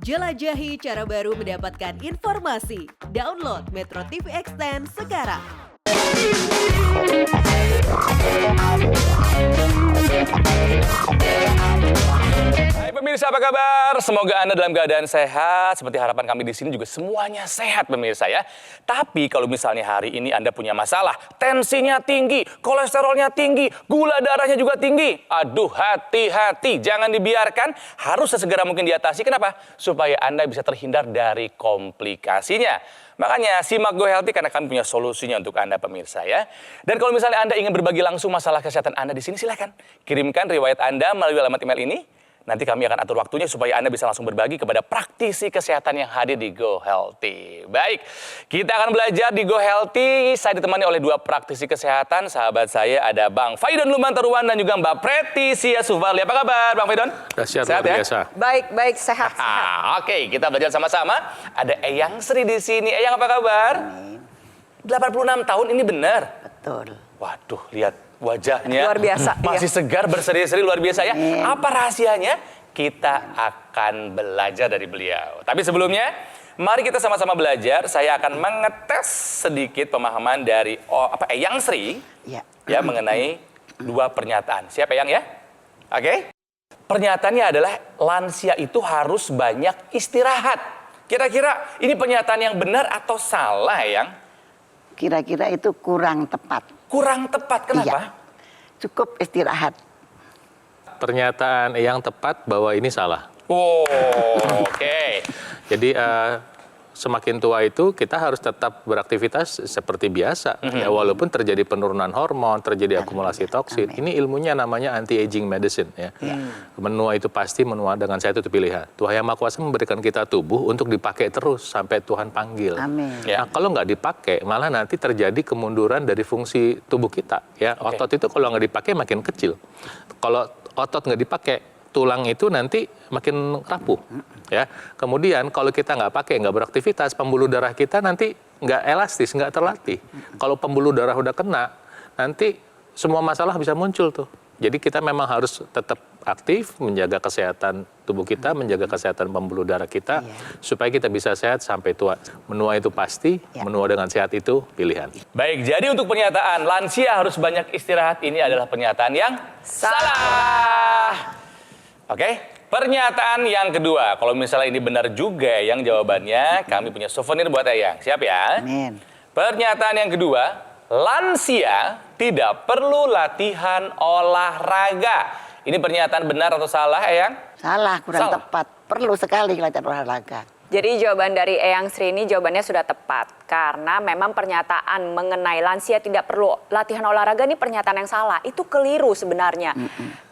Jelajahi cara baru mendapatkan informasi. Download Metro TV Extend sekarang. Hai pemirsa, apa kabar? Semoga Anda dalam keadaan sehat. Seperti harapan kami di sini juga semuanya sehat pemirsa ya. Tapi kalau misalnya hari ini Anda punya masalah, tensinya tinggi, kolesterolnya tinggi, gula darahnya juga tinggi. Aduh, hati-hati, jangan dibiarkan. Harus sesegera mungkin diatasi. Kenapa? Supaya Anda bisa terhindar dari komplikasinya. Makanya simak Go Healthy karena kami punya solusinya untuk Anda pemirsa ya. Dan kalau misalnya Anda ingin berbagi langsung masalah kesehatan Anda di sini, silakan kirimkan riwayat Anda melalui alamat email ini. Nanti kami akan atur waktunya supaya Anda bisa langsung berbagi kepada praktisi kesehatan yang hadir di Go Healthy. Baik, kita akan belajar di Go Healthy. Saya ditemani oleh dua praktisi kesehatan. Sahabat saya ada Bang Faidon Lumantaruan dan juga Mbak Preticia Suvarli. Apa kabar Bang Faidon? Sehat luar biasa. Baik, sehat. Oke, kita belajar sama-sama. Ada Eyang Sri di sini. Eyang apa kabar? 86 tahun ini benar? Betul. Waduh, lihat wajahnya. Luar biasa. Masih segar, berseri-seri, luar biasa ya. Apa rahasianya? Kita akan belajar dari beliau. Tapi sebelumnya, mari kita sama-sama belajar. Saya akan mengetes sedikit pemahaman dari Eyang Sri ya mengenai dua pernyataan. Siap Eyang ya? Oke? Pernyataannya adalah lansia itu harus banyak istirahat. Kira-kira ini pernyataan yang benar atau salah Eyang? Kira-kira itu kurang tepat. Kurang tepat, kenapa? Iya. Cukup istirahat. Pernyataan yang tepat bahwa ini salah. Oh, oke. Jadi semakin tua itu kita harus tetap beraktivitas seperti biasa. Ya, walaupun terjadi penurunan hormon, terjadi akumulasi toksin. Ini ilmunya namanya anti-aging medicine. Ya. Menua itu pasti, menua dengan sehat itu pilihan. Tuhan Yang Maha Kuasa memberikan kita tubuh untuk dipakai terus sampai Tuhan panggil. Amin. Nah, kalau nggak dipakai, malah nanti terjadi kemunduran dari fungsi tubuh kita. Ya, otot itu kalau nggak dipakai makin kecil. Kalau otot nggak dipakai, tulang itu nanti makin rapuh, ya. Kemudian kalau kita nggak pakai, nggak beraktivitas, pembuluh darah kita nanti nggak elastis, nggak terlatih. Kalau pembuluh darah udah kena, nanti semua masalah bisa muncul tuh. Jadi kita memang harus tetap aktif, menjaga kesehatan tubuh kita, menjaga kesehatan pembuluh darah kita, supaya kita bisa sehat sampai tua. Menua itu pasti, menua dengan sehat itu pilihan. Baik, jadi untuk pernyataan lansia harus banyak istirahat, ini adalah pernyataan yang salah. Oke, pernyataan yang kedua. Kalau misalnya ini benar juga yang jawabannya, kami punya souvenir buat Eyang. Siap ya? Amin. Pernyataan yang kedua, lansia tidak perlu latihan olahraga. Ini pernyataan benar atau salah, Eyang? Salah, kurang Salah. tepat. Perlu sekali latihan olahraga. Jadi jawaban dari Eyang Sri ini jawabannya sudah tepat. Karena memang pernyataan mengenai lansia tidak perlu latihan olahraga ini pernyataan yang salah. Itu keliru sebenarnya.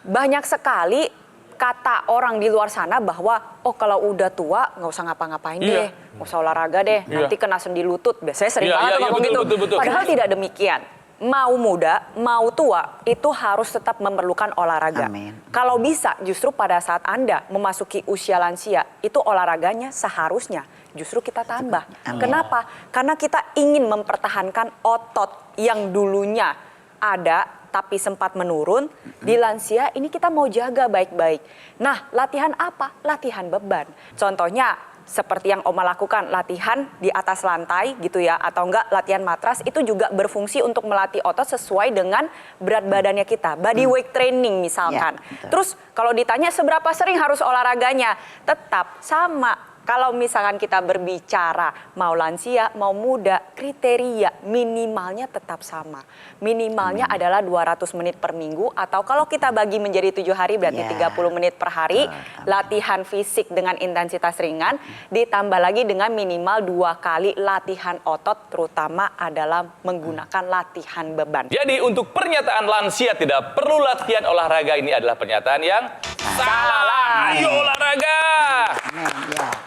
Banyak sekali kata orang di luar sana bahwa kalau udah tua nggak usah ngapa-ngapain deh, nggak usah olahraga deh, nanti kena sendi lutut. Biasanya sering banget ngomong gitu. Betul. Padahal tidak demikian. Mau muda, mau tua, itu harus tetap memerlukan olahraga. Amin. Kalau bisa, justru pada saat Anda memasuki usia lansia, itu olahraganya seharusnya justru kita tambah. Amin. Kenapa? Karena kita ingin mempertahankan otot yang dulunya ada tapi sempat menurun. Di lansia ini kita mau jaga baik-baik. Nah, latihan apa? Latihan beban. Contohnya seperti yang Oma lakukan, latihan di atas lantai gitu ya, atau enggak latihan matras, itu juga berfungsi untuk melatih otot sesuai dengan berat badannya kita. Body weight training misalkan. Terus kalau ditanya seberapa sering harus olahraganya, tetap sama. Kalau misalkan kita berbicara mau lansia, mau muda, kriteria minimalnya tetap sama. Minimalnya adalah 200 menit per minggu, atau kalau kita bagi menjadi 7 hari berarti 30 menit per hari. Latihan fisik dengan intensitas ringan, ditambah lagi dengan minimal 2 kali latihan otot, terutama adalah menggunakan latihan beban. Jadi untuk pernyataan lansia tidak perlu latihan olahraga, ini adalah pernyataan yang salah. Ayo olahraga.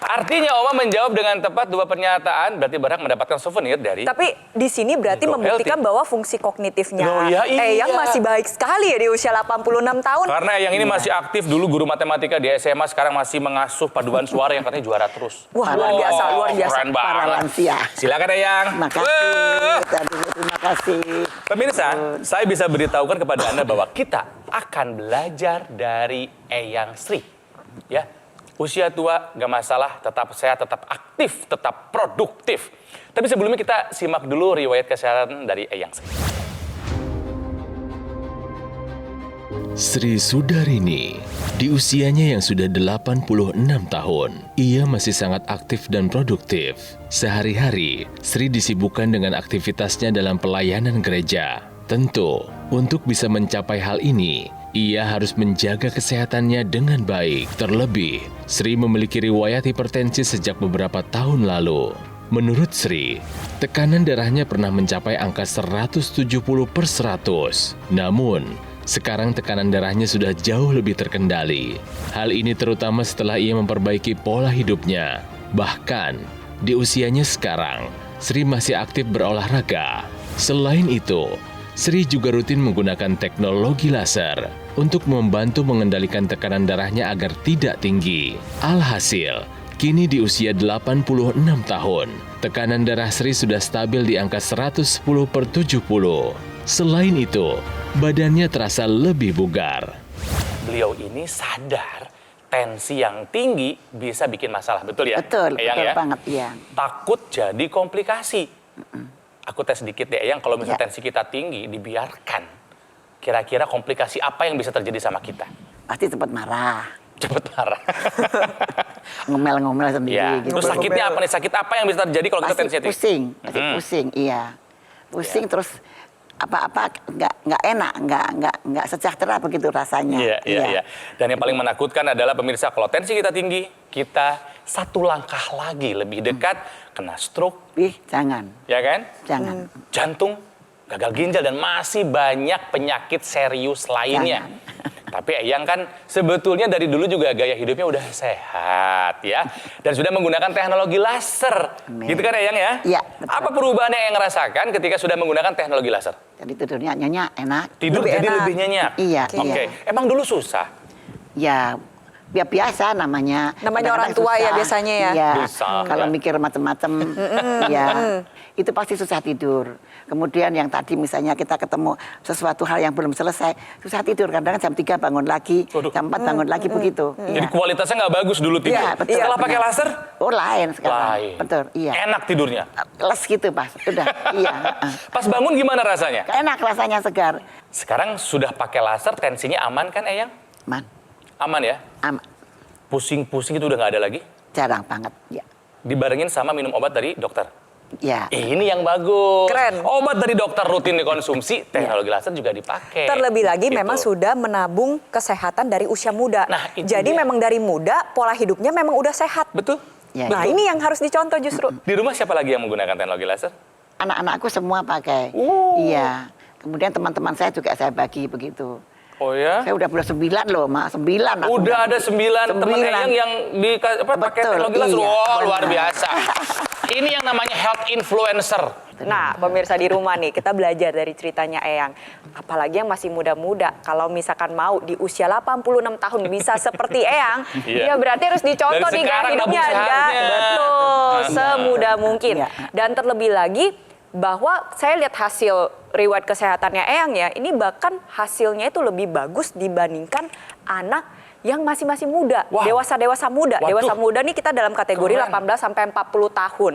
Artinya Oma menjawab dengan tepat dua pernyataan, berarti berhak mendapatkan souvenir dari... Tapi di sini berarti Go membuktikan Healthy. bahwa fungsi kognitifnya Oh, iya. Eyang masih baik sekali ya di usia 86 tahun. Karena yang ini masih aktif, dulu guru matematika di SMA, sekarang masih mengasuh paduan suara yang katanya juara terus. Wah, luar biasa, luar biasa. Keren Para banget. lansia. Silakan Eyang. Terima kasih. Terima kasih. Pemirsa, saya bisa beritahukan kepada Anda bahwa kita akan belajar dari Eyang Sri. Ya. Usia tua gak masalah, tetap sehat, tetap aktif, tetap produktif. Tapi sebelumnya kita simak dulu riwayat kesehatan dari Eyang Sri. Sri Sudarini, di usianya yang sudah 86 tahun, ia masih sangat aktif dan produktif. Sehari-hari, Sri disibukkan dengan aktivitasnya dalam pelayanan gereja. Tentu, untuk bisa mencapai hal ini, ia harus menjaga kesehatannya dengan baik. Terlebih, Sri memiliki riwayat hipertensi sejak beberapa tahun lalu. Menurut Sri, tekanan darahnya pernah mencapai angka 170/100. Namun, sekarang tekanan darahnya sudah jauh lebih terkendali. Hal ini terutama setelah ia memperbaiki pola hidupnya. Bahkan, di usianya sekarang, Sri masih aktif berolahraga. Selain itu, Sri juga rutin menggunakan teknologi laser untuk membantu mengendalikan tekanan darahnya agar tidak tinggi. Alhasil, kini di usia 86 tahun, tekanan darah Sri sudah stabil di angka 110/70. Selain itu, badannya terasa lebih bugar. Beliau ini sadar tensi yang tinggi bisa bikin masalah, betul ya? Betul, Eyang, betul ya? banget, iya. Takut jadi komplikasi. Aku tes sedikit ya, Eyang, kalau misalnya Ya. tensi kita tinggi, dibiarkan. Kira-kira komplikasi apa yang bisa terjadi sama kita? Pasti cepat marah, Cepet marah. ngomel-ngomel sendiri Ya. gitu. Terus sakitnya apa nih? Sakit apa yang bisa terjadi kalau kita Pasti tensinya tinggi? pusing, pasti pusing, iya. Pusing terus apa-apa nggak enak, nggak sejahtera begitu rasanya. Iya. Dan yang paling menakutkan adalah pemirsa, kalau tensi kita tinggi, kita satu langkah lagi lebih dekat kena stroke, Ih, jangan, ya kan? jangan. Jantung, gagal ginjal, dan masih banyak penyakit serius lainnya. Tapi Eyang kan sebetulnya dari dulu juga gaya hidupnya udah sehat ya. Dan sudah menggunakan teknologi laser. Amin. Gitu kan Eyang ya? Iya, betul. Apa perubahan yang Eyang rasakan ketika sudah menggunakan teknologi laser? Jadi tidurnya nyenyak, enak. Tidur Lebih jadi enak. lebih nyenyak? Iya, Oke. iya. Emang dulu susah? Ya, biasa namanya. Namanya orang Kadang-kadang tua ya susah. biasanya ya. Iya, Susah, kalau ya. mikir macam-macam, ya itu pasti susah tidur. Kemudian yang tadi misalnya kita ketemu sesuatu hal yang belum selesai, susah tidur. Kadang-kadang jam 3 bangun lagi, Waduh. jam 4 bangun lagi begitu. Jadi Iya. kualitasnya nggak bagus dulu tidur. Iya, betul. Setelah pakai Benar. laser, Oh, lain sekarang. lain. Betul, iya. Enak tidurnya. Les gitu, Pas. Udah, iya. Pas bangun gimana rasanya? Enak rasanya, segar. Sekarang sudah pakai laser, tensinya aman kan Eyang? Man, Aman ya? Pusing-pusing itu udah nggak ada lagi? jarang banget, ya. Dibarengin sama minum obat dari dokter. Ya. Ini yang bagus. Keren. Obat dari dokter rutin dikonsumsi, teknologi laser juga dipakai. Terlebih lagi Gitu. memang sudah menabung kesehatan dari usia muda. Nah, itu Jadi dia. memang dari muda pola hidupnya memang udah sehat. Betul. Ya, Nah, itu. ini yang harus dicontoh justru. Di rumah siapa lagi yang menggunakan teknologi laser? Anak-anakku semua pakai. Iya. Kemudian teman-teman saya juga saya bagi begitu. Oh ya? Saya udah 9 loh, Mak. 9. aku Udah ada 9 teman 9. Eyang yang pakai Betul, teknologi laser. iya, Wow, luar benar. biasa. Ini yang namanya health influencer. Nah, pemirsa di rumah nih, kita belajar dari ceritanya Eyang. Apalagi yang masih muda-muda. Kalau misalkan mau di usia 86 tahun bisa seperti Eyang, Iya. ya berarti harus dicontoh Dari nih gaya sekarang hidupnya nabung Anda. sehatnya. Betul, semudah mungkin. Iya. Dan terlebih lagi, bahwa saya lihat hasil riwayat kesehatannya Eyang ya, ini bahkan hasilnya itu lebih bagus dibandingkan anak yang masih muda, Wow. dewasa muda. Waduh. Dewasa muda nih kita dalam kategori Keren. 18 sampai 40 tahun.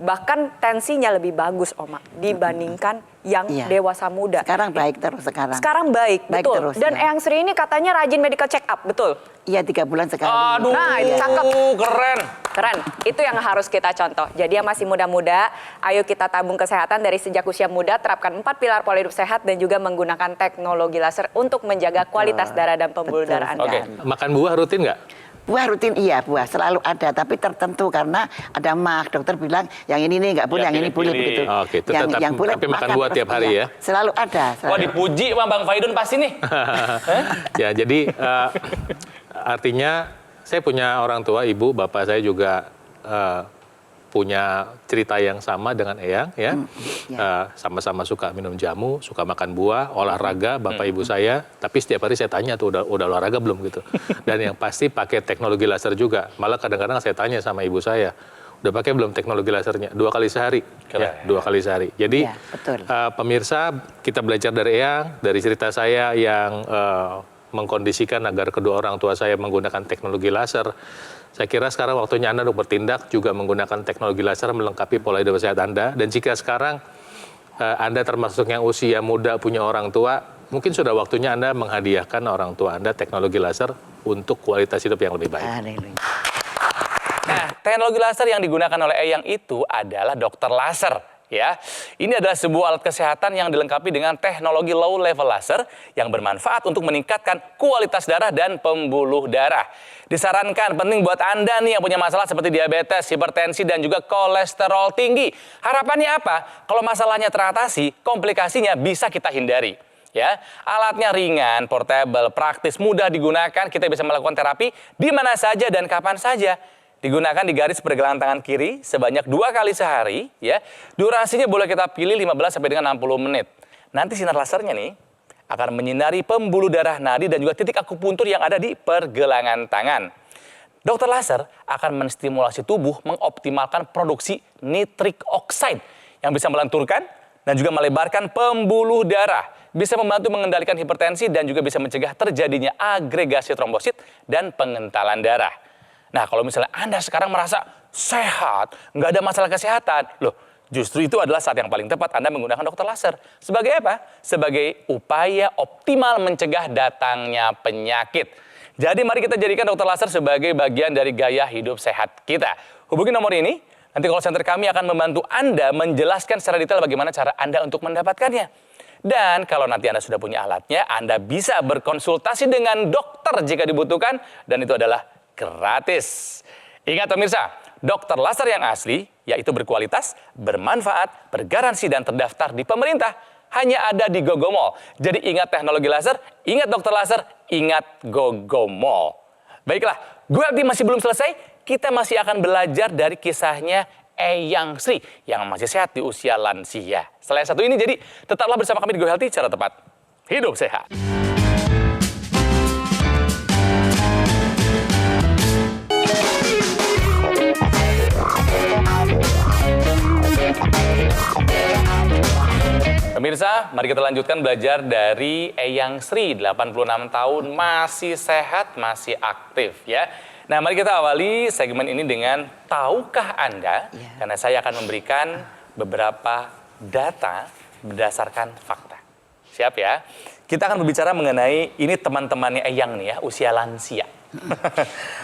Bahkan tensinya lebih bagus, Oma, dibandingkan yang Iya. dewasa muda. Sekarang baik terus sekarang. Sekarang baik, Baik betul. terus, Dan ya. Eyang Sri ini katanya rajin medical check up, betul? Iya, 3 bulan sekali. Aduh, Nah, itu cakep. keren. Keren, itu yang harus kita contoh. Jadi yang masih muda-muda, ayo kita tabung kesehatan dari sejak usia muda, terapkan 4 pilar pola hidup sehat dan juga menggunakan teknologi laser untuk menjaga kualitas darah dan pembuluh Betul darah Anda. Oke. Makan buah rutin nggak? Buah rutin, iya, buah selalu ada, tapi tertentu karena ada mak, dokter bilang yang ini nih nggak boleh, Ya, yang ini boleh pilih-pilih. begitu. Oke, itu tetap- tapi makan buah terus, tiap hari iya. ya? Selalu ada. Wah, Selalu. dipuji sama Bang Faidun pasti nih. Ya, jadi artinya saya punya orang tua, ibu, bapak saya juga punya cerita yang sama dengan Eyang ya. Sama-sama suka minum jamu, suka makan buah, olahraga, bapak ibu saya. Tapi setiap hari saya tanya tuh udah olahraga belum gitu. Dan yang pasti pakai teknologi laser juga. Malah kadang-kadang saya tanya sama ibu saya, udah pakai belum teknologi lasernya? 2 kali sehari. Keren. Ya, 2 kali sehari. Jadi Ya, betul. pemirsa, kita belajar dari Eyang, dari cerita saya yang mengkondisikan agar kedua orang tua saya menggunakan teknologi laser. Saya kira sekarang waktunya Anda untuk bertindak juga menggunakan teknologi laser melengkapi pola hidup sehat Anda. Dan jika sekarang Anda termasuk yang usia muda punya orang tua, mungkin sudah waktunya Anda menghadiahkan orang tua Anda teknologi laser untuk kualitas hidup yang lebih baik. Nah, teknologi laser yang digunakan oleh Eyang itu adalah dokter laser. Ya, ini adalah sebuah alat kesehatan yang dilengkapi dengan teknologi low level laser yang bermanfaat untuk meningkatkan kualitas darah dan pembuluh darah. Disarankan penting buat Anda nih yang punya masalah seperti diabetes, hipertensi, dan juga kolesterol tinggi. Harapannya apa? Kalau masalahnya teratasi, komplikasinya bisa kita hindari. Ya, alatnya ringan, portable, praktis, mudah digunakan. Kita bisa melakukan terapi di mana saja dan kapan saja. Digunakan di garis pergelangan tangan kiri sebanyak 2 kali sehari. Ya, durasinya boleh kita pilih 15 sampai dengan 60 menit. Nanti sinar lasernya nih akan menyinari pembuluh darah nadi dan juga titik akupuntur yang ada di pergelangan tangan. Dokter laser akan menstimulasi tubuh mengoptimalkan produksi nitric oxide yang bisa melenturkan dan juga melebarkan pembuluh darah. Bisa membantu mengendalikan hipertensi dan juga bisa mencegah terjadinya agregasi trombosit dan pengentalan darah. Nah, kalau misalnya Anda sekarang merasa sehat, nggak ada masalah kesehatan, loh, justru itu adalah saat yang paling tepat Anda menggunakan dokter laser. Sebagai apa? Sebagai upaya optimal mencegah datangnya penyakit. Jadi mari kita jadikan dokter laser sebagai bagian dari gaya hidup sehat kita. Hubungi nomor ini, nanti call center kami akan membantu Anda menjelaskan secara detail bagaimana cara Anda untuk mendapatkannya. Dan kalau nanti Anda sudah punya alatnya, Anda bisa berkonsultasi dengan dokter jika dibutuhkan, dan itu adalah gratis. Ingat pemirsa, dokter laser yang asli, yaitu berkualitas, bermanfaat, bergaransi, dan terdaftar di pemerintah. Hanya ada di GoGo Mall. Jadi ingat teknologi laser, ingat dokter laser, ingat GoGo Mall. Baiklah, gue masih belum selesai. Kita masih akan belajar dari kisahnya Eyang Sri yang masih sehat di usia lansia. Setelah satu ini, jadi tetaplah bersama kami di Go Healthy secara tepat. Hidup sehat. Pemirsa, mari kita lanjutkan belajar dari Eyang Sri, 86 tahun, masih sehat, masih aktif ya. Nah, mari kita awali segmen ini dengan tahukah Anda? Karena saya akan memberikan beberapa data berdasarkan fakta. Siap ya? Kita akan berbicara mengenai ini teman-temannya Eyang nih ya, usia lansia.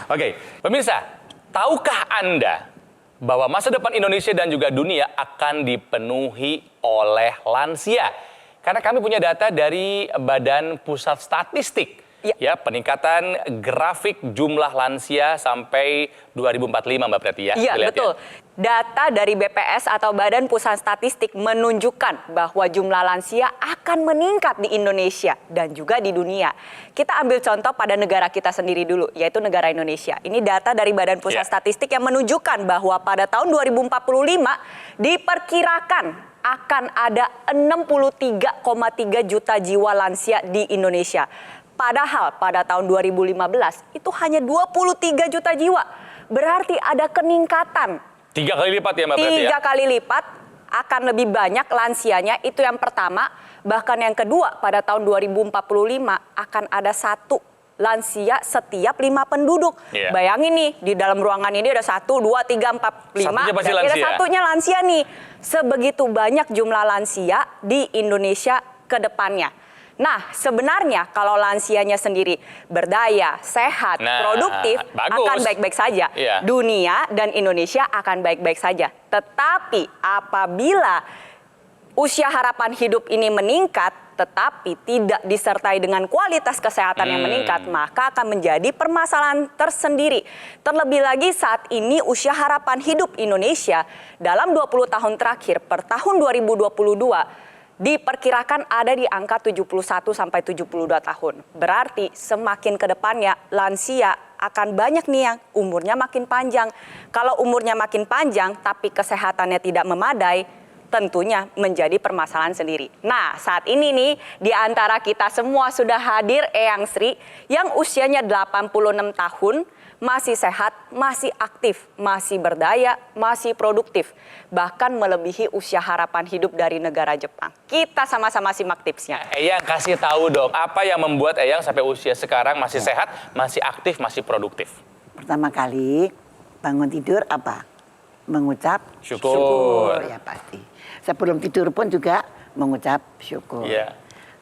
Oke, pemirsa, tahukah Anda bahwa masa depan Indonesia dan juga dunia akan dipenuhi oleh lansia? Karena kami punya data dari Badan Pusat Statistik. Ya, peningkatan grafik jumlah lansia sampai 2045 Mbak Preti ya. Iya, betul. Data dari BPS atau Badan Pusat Statistik menunjukkan bahwa jumlah lansia akan meningkat di Indonesia dan juga di dunia. Kita ambil contoh pada negara kita sendiri dulu, yaitu negara Indonesia. Ini data dari Badan Pusat Statistik yang menunjukkan bahwa pada tahun 2045 diperkirakan akan ada 63,3 juta jiwa lansia di Indonesia. Padahal pada tahun 2015 itu hanya 23 juta jiwa. Berarti ada peningkatan. 3 kali lipat ya Mbak Preti ya? 3 kali lipat, akan lebih banyak lansianya, itu yang pertama. Bahkan yang kedua, pada tahun 2045 akan ada 1 lansia setiap 5 penduduk. Bayangin nih, di dalam ruangan ini ada 1, 2, 3, 4, 5. Satunya pasti lansia. Ada satunya lansia nih. Sebegitu banyak jumlah lansia di Indonesia ke depannya. Nah, sebenarnya kalau lansianya sendiri berdaya, sehat, produktif, akan baik-baik saja. Dunia dan Indonesia akan baik-baik saja. Tetapi apabila usia harapan hidup ini meningkat, tetapi tidak disertai dengan kualitas kesehatan yang meningkat, maka akan menjadi permasalahan tersendiri. Terlebih lagi saat ini usia harapan hidup Indonesia dalam 20 tahun terakhir per tahun 2022 diperkirakan ada di angka 71 sampai 72 tahun. Berarti semakin ke depannya lansia akan banyak nih yang umurnya makin panjang. Kalau umurnya makin panjang tapi kesehatannya tidak memadai, tentunya menjadi permasalahan sendiri. Nah, saat ini nih di antara kita semua sudah hadir Eyang Sri yang usianya 86 tahun, masih sehat, masih aktif, masih berdaya, masih produktif. Bahkan melebihi usia harapan hidup dari negara Jepang. Kita sama-sama simak tipsnya. Eyang kasih tahu dong, apa yang membuat Eyang sampai usia sekarang masih sehat, masih aktif, masih produktif? Pertama kali bangun tidur apa? Mengucap Syukur. ya pasti. Sebelum tidur pun juga mengucap syukur. Iya.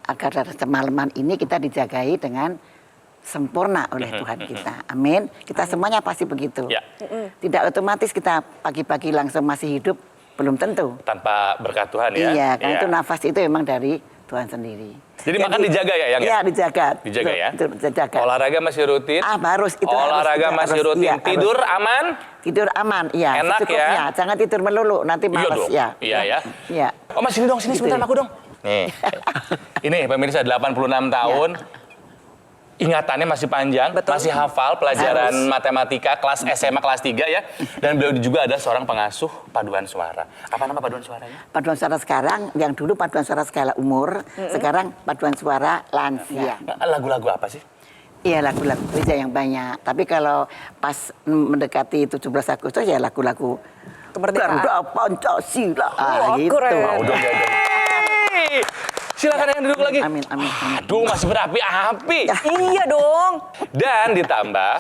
Agar semalaman ini kita dijagai dengan sempurna oleh Tuhan kita. Amin. Kita semuanya pasti begitu. Ya. Tidak otomatis kita pagi-pagi langsung masih hidup, belum tentu. Tanpa berkat Tuhan ya? Iya, karena Iya. itu nafas itu memang dari Tuhan sendiri. Jadi makan dijaga ya, Yang? Iya, dijaga. Dijaga ya? Betul, dijaga. Olahraga masih rutin? Harus itu. Olahraga harus, masih harus. rutin. Iya, Tidur harus. aman? Tidur aman, iya. Enak secukupnya. ya? Jangan tidur melulu, nanti Iya malas dong. ya. Iya ya. Iya. Oh, sini dong, sini Gitu sebentar ya. aku dong. Nih. Ini pemirsa 86 tahun. Ingatannya masih panjang, Betul. masih hafal pelajaran Harus. matematika kelas SMA kelas 3 ya. Dan beliau juga ada seorang pengasuh paduan suara. Apa nama paduan suaranya? Paduan suara sekarang, yang dulu paduan suara skala umur, sekarang paduan suara lansia. Lagu-lagu apa sih? Iya, lagu-lagu gereja yang banyak. Tapi kalau pas mendekati 17 Agustus ya lagu-lagu Kemerdekaan. Garuda Pancasila. Wah, Gitu. keren. Oh, udah, udah. Hey, silakan yang duduk lagi. Amin, amin, amin. Aduh, masih berapi-api. Iya dong. Dan ditambah,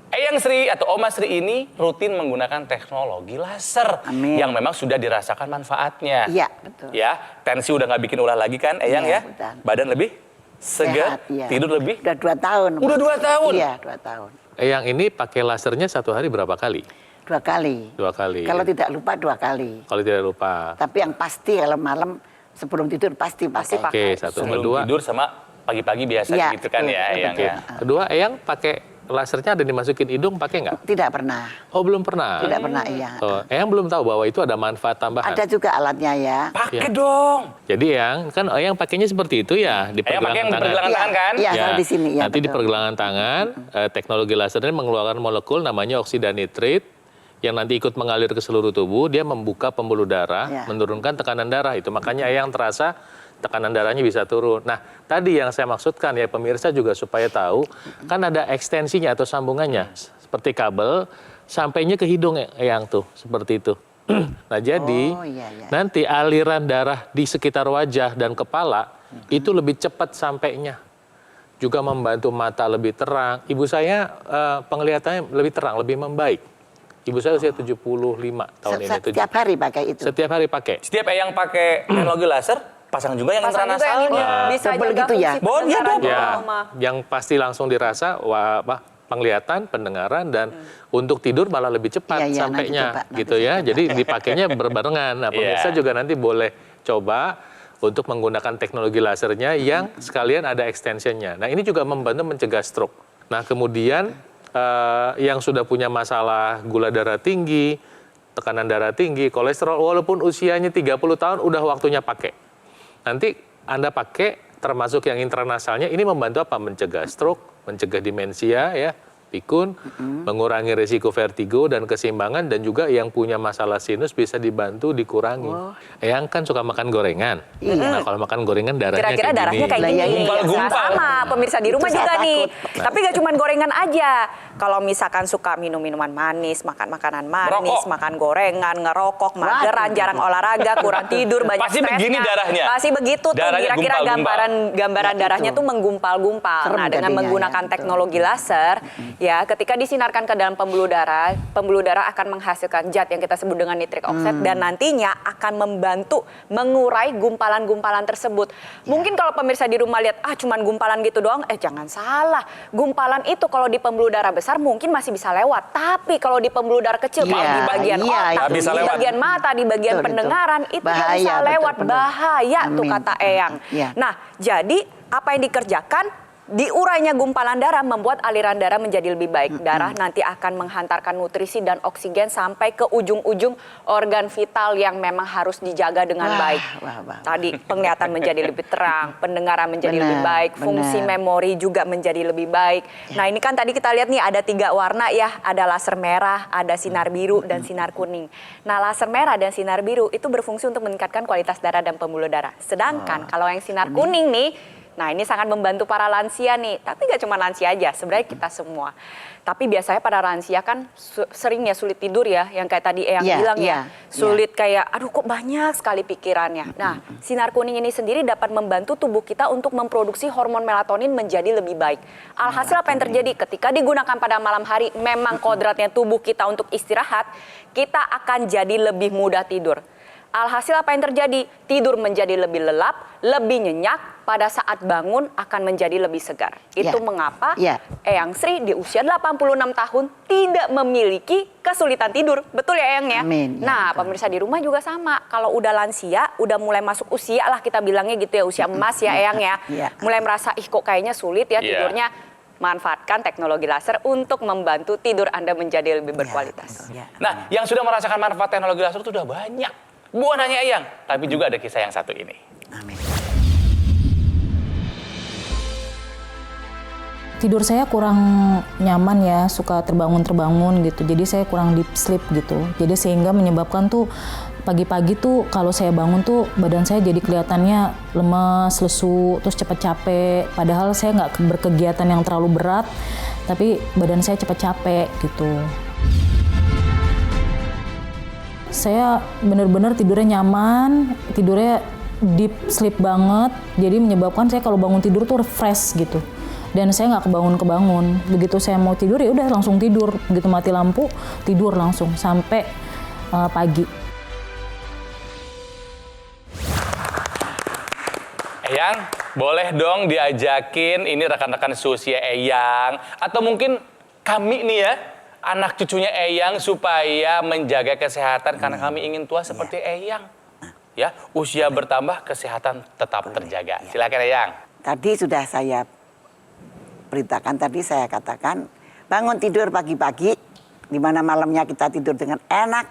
Eyang Sri atau Oma Sri ini rutin menggunakan teknologi laser. Amin. Yang memang sudah dirasakan manfaatnya. Iya, betul. Ya, tensi udah nggak bikin ulah lagi kan, Eyang Iya, ya? betul. Badan lebih segar, Sehat, iya. tidur lebih. Udah 2 tahun. Udah 2 tahun? Iya, 2 tahun. Yang ini pakai lasernya satu hari berapa kali? 2 kali. 2 kali. Kalau tidak lupa 2 kali. Kalau tidak lupa. Tapi yang pasti kalau malam sebelum tidur pasti pakai. Oke, satu. Sebelum Kedua, tidur sama pagi-pagi biasa Iya, gitu kan ya, betul, Eyang betul. ya. kedua, Eyang pakai lasernya ada dimasukin hidung, pakai nggak? Tidak pernah. Oh, belum pernah. Tidak pernah, iya. Oh, Eyang belum tahu bahwa itu ada manfaat tambahan. Ada juga alatnya ya. Pakai Iya. dong. Jadi Eyang, kan Eyang pakainya seperti itu ya, di Eyang pakai yang pergelangan tangan. pergelangan tangan kan? Iya, Ya, kalau di sini ya. nanti di betul. pergelangan tangan, teknologi lasernya mengeluarkan molekul namanya oksidanitrit yang nanti ikut mengalir ke seluruh tubuh, dia membuka pembuluh darah, Ya. menurunkan tekanan darah. Itu makanya Eyang terasa tekanan darahnya bisa turun. Nah, tadi yang saya maksudkan ya pemirsa juga supaya tahu, kan ada ekstensinya atau sambungannya, seperti kabel, sampainya ke hidung Eyang tuh, seperti itu. Nah, jadi Oh, iya, iya. nanti aliran darah di sekitar wajah dan kepala itu lebih cepat sampainya. Juga membantu mata lebih terang. Ibu saya penglihatannya lebih terang, lebih membaik. Ibu saya usia 75 tahun ini. Setiap hari pakai itu. Setiap hari pakai. Setiap Eyang pakai teknologi laser, pasang juga yang Pasang juga yang ini intranasalnya. bisa Double jaga gitu ya? fungsi Bon, iya pendengaran dong. Ya, Oma. yang pasti langsung dirasa penglihatan, pendengaran, dan untuk tidur malah lebih cepat Iya, iya, nanti sampainya, coba, nanti gitu saya ya. coba. Jadi dipakainya berbarengan. Nah, pemirsa Iya. juga nanti boleh coba untuk menggunakan teknologi lasernya yang sekalian ada extensionnya. Nah, ini juga membantu mencegah stroke. Nah, kemudian yang sudah punya masalah gula darah tinggi, tekanan darah tinggi, kolesterol, walaupun usianya 30 tahun udah waktunya pakai. Nanti Anda pakai termasuk yang intranasalnya, ini membantu apa? Mencegah stroke, mencegah demensia ya, pikun, mengurangi risiko vertigo dan keseimbangan, dan juga yang punya masalah sinus bisa dibantu dikurangi. Eyang kan suka makan gorengan. Nah, kalau makan gorengan darahnya Kira-kira kayak darahnya gini. kayak gini. Gumpal-gumpal. Sama, pemirsa di rumah Itu juga saya nih. takut. Tapi gak cuma gorengan aja. Kalau misalkan suka minum minuman manis, makan makanan manis, Merokok. makan gorengan, ngerokok, mageran, Waduh. jarang olahraga, kurang tidur, banyak Pasti stresnya. begini darahnya. Pasti begitu tuh. Darahnya Kira-kira gumpal-gumpal. gambaran Ya, darahnya itu. tuh menggumpal-gumpal. Serem Nah, dengan jadinya menggunakan ya, betul. teknologi laser, ya ketika disinarkan ke dalam pembuluh darah akan menghasilkan zat yang kita sebut dengan nitric oxide dan nantinya akan membantu mengurai gumpalan-gumpalan tersebut. Mungkin kalau pemirsa di rumah lihat cuman gumpalan gitu doang, jangan salah. Gumpalan itu kalau di pembuluh darah besar mungkin masih bisa lewat, tapi kalau di pembuluh darah kecil, Iya, kalau di bagian iya, otak, itu bisa di lewat. bagian mata, di bagian Betul, pendengaran itu nggak Bahaya, bisa betul, lewat, betul. bahaya tuh Amin. kata Eyang. Iya. Nah, jadi apa yang dikerjakan? Diurainya gumpalan darah membuat aliran darah menjadi lebih baik. Darah nanti akan menghantarkan nutrisi dan oksigen sampai ke ujung-ujung organ vital yang memang harus dijaga dengan Wah, baik. wah. Tadi penglihatan menjadi lebih terang, pendengaran menjadi Benar, lebih baik, fungsi benar. memori juga menjadi lebih baik. Nah, ini kan tadi kita lihat nih ada 3 warna ya, ada laser merah, ada sinar biru dan sinar kuning. Nah, laser merah dan sinar biru itu berfungsi untuk meningkatkan kualitas darah dan pembuluh darah. Sedangkan kalau yang sinar kuning nih Nah, ini sangat membantu para lansia nih. Tapi nggak cuma lansia aja, sebenarnya kita semua. Tapi biasanya pada lansia kan sering ya sulit tidur ya, yang kayak tadi Eyang bilang ya. Sulit kayak, aduh kok banyak sekali pikirannya. Nah, sinar kuning ini sendiri dapat membantu tubuh kita untuk memproduksi hormon melatonin menjadi lebih baik. Alhasil apa yang terjadi? Ketika digunakan pada malam hari, memang kodratnya tubuh kita untuk istirahat, kita akan jadi lebih mudah tidur. Alhasil apa yang terjadi? Tidur menjadi lebih lelap, lebih nyenyak, pada saat bangun akan menjadi lebih segar. Itu mengapa Eyang Sri di usia 86 tahun tidak memiliki kesulitan tidur. Betul ya Eyang ya? Amin. Nah, pemirsa di rumah juga sama. Kalau udah lansia, udah mulai masuk usia lah kita bilangnya gitu ya, usia emas ya Eyang ya. Mulai merasa, ih kok kayaknya sulit ya tidurnya. Manfaatkan teknologi laser untuk membantu tidur Anda menjadi lebih berkualitas. Nah, yang sudah merasakan manfaat teknologi laser itu sudah banyak. Bukan hanya Eyang, tapi juga ada kisah yang satu ini. Amin. Tidur saya kurang nyaman ya, suka terbangun-terbangun gitu. Jadi saya kurang deep sleep gitu. Jadi sehingga menyebabkan tuh pagi-pagi tuh kalau saya bangun tuh badan saya jadi kelihatannya lemas, lesu, terus cepat capek. Padahal saya nggak berkegiatan yang terlalu berat, tapi badan saya cepat capek gitu. Saya benar-benar tidurnya nyaman, tidurnya deep sleep banget. Jadi menyebabkan saya kalau bangun tidur tuh refresh gitu. Dan saya nggak kebangun-kebangun. Begitu saya mau tidur ya udah langsung tidur. Begitu mati lampu tidur langsung sampai pagi. Eyang, boleh dong diajakin ini rekan-rekan seusia Eyang atau mungkin kami nih ya, anak cucunya Eyang supaya menjaga kesehatan karena kami ingin tua seperti Eyang. Ya, usia bertambah, kesehatan tetap terjaga. Silakan Eyang. Tadi sudah saya beritakan, tadi saya katakan bangun tidur pagi-pagi, di mana malamnya kita tidur dengan enak.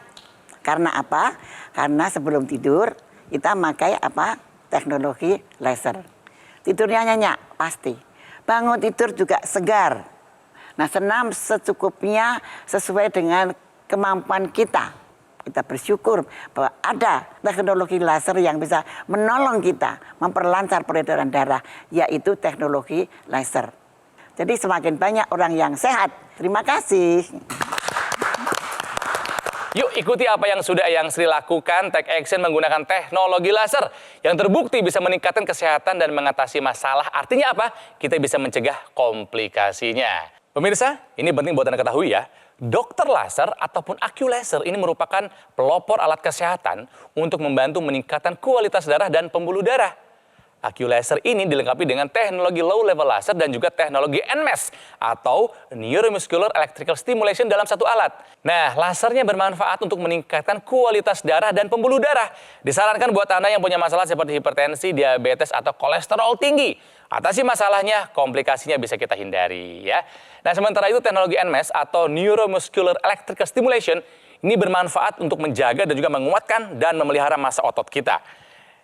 Karena apa? Karena sebelum tidur kita pakai apa? Teknologi laser. Tidurnya nyenyak pasti. Bangun tidur juga segar. Nah, senam secukupnya sesuai dengan kemampuan kita. Kita bersyukur bahwa ada teknologi laser yang bisa menolong kita memperlancar peredaran darah, yaitu teknologi laser. Jadi semakin banyak orang yang sehat. Terima kasih. Yuk ikuti apa yang sudah Eyang Sri lakukan, take action menggunakan teknologi laser yang terbukti bisa meningkatkan kesehatan dan mengatasi masalah. Artinya apa? Kita bisa mencegah komplikasinya. Pemirsa, ini penting buat Anda ketahui ya. Dokter laser ataupun AccuLaser ini merupakan pelopor alat kesehatan untuk membantu meningkatkan kualitas darah dan pembuluh darah. AccuLaser ini dilengkapi dengan teknologi low level laser dan juga teknologi NMES atau Neuromuscular Electrical Stimulation dalam satu alat. Nah, lasernya bermanfaat untuk meningkatkan kualitas darah dan pembuluh darah. Disarankan buat Anda yang punya masalah seperti hipertensi, diabetes, atau kolesterol tinggi. Atasi masalahnya, komplikasinya bisa kita hindari ya. Nah, sementara itu teknologi NMES atau Neuromuscular Electrical Stimulation ini bermanfaat untuk menjaga dan juga menguatkan dan memelihara massa otot kita.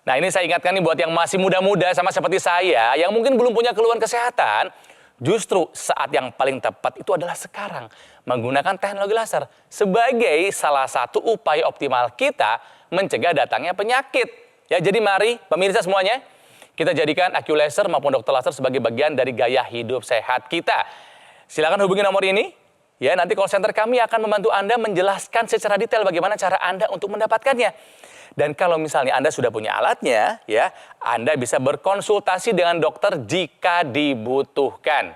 Nah, ini saya ingatkan nih buat yang masih muda-muda sama seperti saya yang mungkin belum punya keluhan kesehatan, justru saat yang paling tepat itu adalah sekarang menggunakan teknologi laser sebagai salah satu upaya optimal kita mencegah datangnya penyakit. Ya, jadi mari pemirsa semuanya, kita jadikan AccuLaser maupun dokter laser sebagai bagian dari gaya hidup sehat kita. Silakan hubungi nomor ini. Ya, nanti call center kami akan membantu Anda menjelaskan secara detail bagaimana cara Anda untuk mendapatkannya. Dan kalau misalnya Anda sudah punya alatnya, ya, Anda bisa berkonsultasi dengan dokter jika dibutuhkan.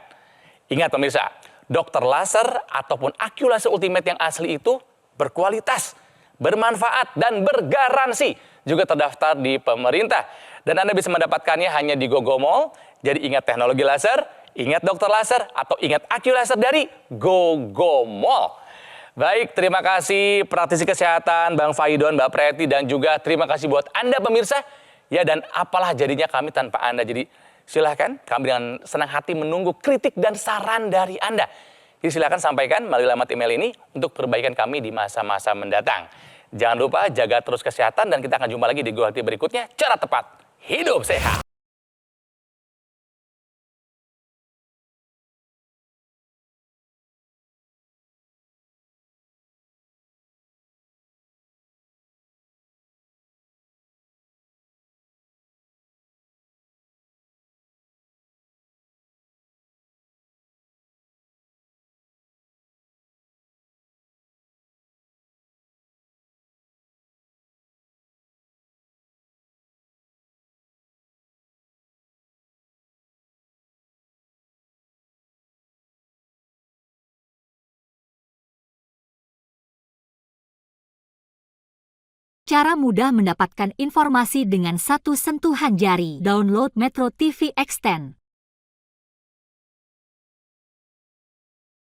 Ingat pemirsa, dokter laser ataupun AccuLaser Ultimate yang asli itu berkualitas, bermanfaat, dan bergaransi. Juga terdaftar di pemerintah. Dan Anda bisa mendapatkannya hanya di GoGo Mall. Jadi ingat teknologi laser, ingat dokter laser, atau ingat AccuLaser dari GoGo Mall. Baik, terima kasih praktisi kesehatan Bang Faidon, Mbak Preti, dan juga terima kasih buat Anda pemirsa. Ya, dan apalah jadinya kami tanpa Anda. Jadi silahkan kami dengan senang hati menunggu kritik dan saran dari Anda. Jadi silahkan sampaikan melalui alamat email ini untuk perbaikan kami di masa-masa mendatang. Jangan lupa jaga terus kesehatan dan kita akan jumpa lagi di Go Healthy berikutnya. Cara tepat, hidup sehat. Cara mudah mendapatkan informasi dengan satu sentuhan jari. Download Metro TV Extend.